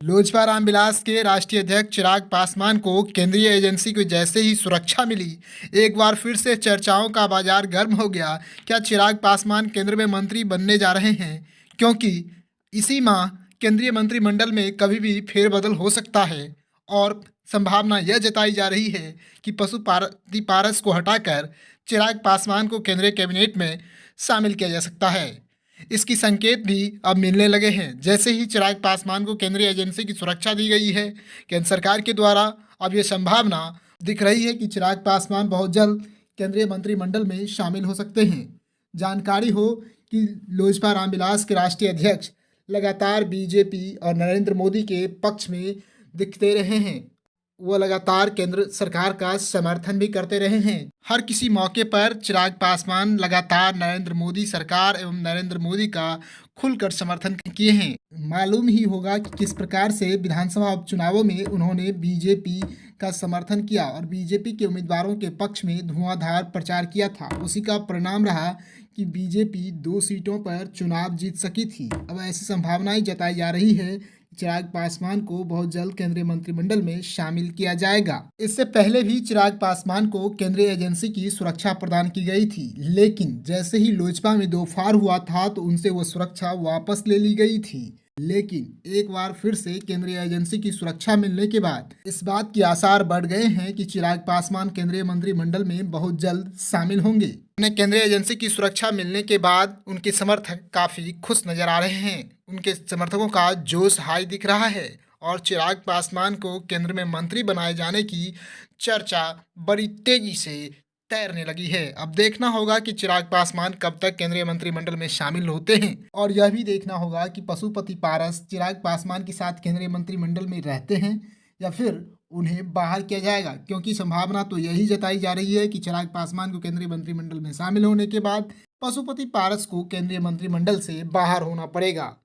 लोजपा रामविलास के राष्ट्रीय अध्यक्ष चिराग पासवान को केंद्रीय एजेंसी को जैसे ही सुरक्षा मिली, एक बार फिर से चर्चाओं का बाजार गर्म हो गया। क्या चिराग पासवान केंद्र में मंत्री बनने जा रहे हैं? क्योंकि इसी माह केंद्रीय मंत्रिमंडल में कभी भी फेरबदल हो सकता है और संभावना यह जताई जा रही है कि पशुपति पारस को हटाकर चिराग पासवान को केंद्रीय कैबिनेट में शामिल किया जा सकता है। इसकी संकेत भी अब मिलने लगे हैं। जैसे ही चिराग पासवान को केंद्रीय एजेंसी की सुरक्षा दी गई है केंद्र सरकार के द्वारा, अब ये संभावना दिख रही है कि चिराग पासवान बहुत जल्द केंद्रीय मंत्रिमंडल में शामिल हो सकते हैं। जानकारी हो कि लोजपा रामविलास के राष्ट्रीय अध्यक्ष लगातार बीजेपी और नरेंद्र मोदी के पक्ष में दिखते रहे हैं। वो लगातार केंद्र सरकार का समर्थन भी करते रहे हैं। हर किसी मौके पर चिराग पासवान लगातार नरेंद्र मोदी सरकार एवं नरेंद्र मोदी का खुलकर समर्थन किए हैं। मालूम ही होगा कि किस प्रकार से विधानसभा उपचुनावों में उन्होंने बीजेपी का समर्थन किया और बीजेपी के उम्मीदवारों के पक्ष में धुआंधार प्रचार किया था। उसी का परिणाम रहा कि बीजेपी 2 सीटों पर चुनाव जीत सकी थी। अब ऐसी संभावनाएं जताई जा रही है चिराग पासवान को बहुत जल्द केंद्रीय मंत्रिमंडल में शामिल किया जाएगा। इससे पहले भी चिराग पासवान को केंद्रीय एजेंसी की सुरक्षा प्रदान की गई थी, लेकिन जैसे ही लोजपा में दो फाड़ हुआ था तो उनसे वो सुरक्षा वापस ले ली गई थी। लेकिन एक बार फिर से केंद्रीय एजेंसी की सुरक्षा मिलने के बाद इस बात की आसार बढ़ गए हैं कि चिराग पासवान केंद्रीय मंत्रिमंडल में बहुत जल्द शामिल होंगे। उन्हें केंद्रीय एजेंसी की सुरक्षा मिलने के बाद उनके समर्थक काफी खुश नजर आ रहे हैं। उनके समर्थकों का जोश हाई दिख रहा है और चिराग पासवान को केंद्र में मंत्री बनाए जाने की चर्चा बड़ी तेजी से तैरने लगी है। अब देखना होगा कि चिराग पासवान कब तक केंद्रीय मंत्रिमंडल में शामिल होते हैं और यह भी देखना होगा कि पशुपति पारस चिराग पासवान के साथ केंद्रीय मंत्रिमंडल में रहते हैं या फिर उन्हें बाहर किया जाएगा, क्योंकि संभावना तो यही जताई जा रही है कि चिराग पासवान को केंद्रीय मंत्रिमंडल में शामिल होने के बाद पशुपति पारस को केंद्रीय मंत्रिमंडल से बाहर होना पड़ेगा।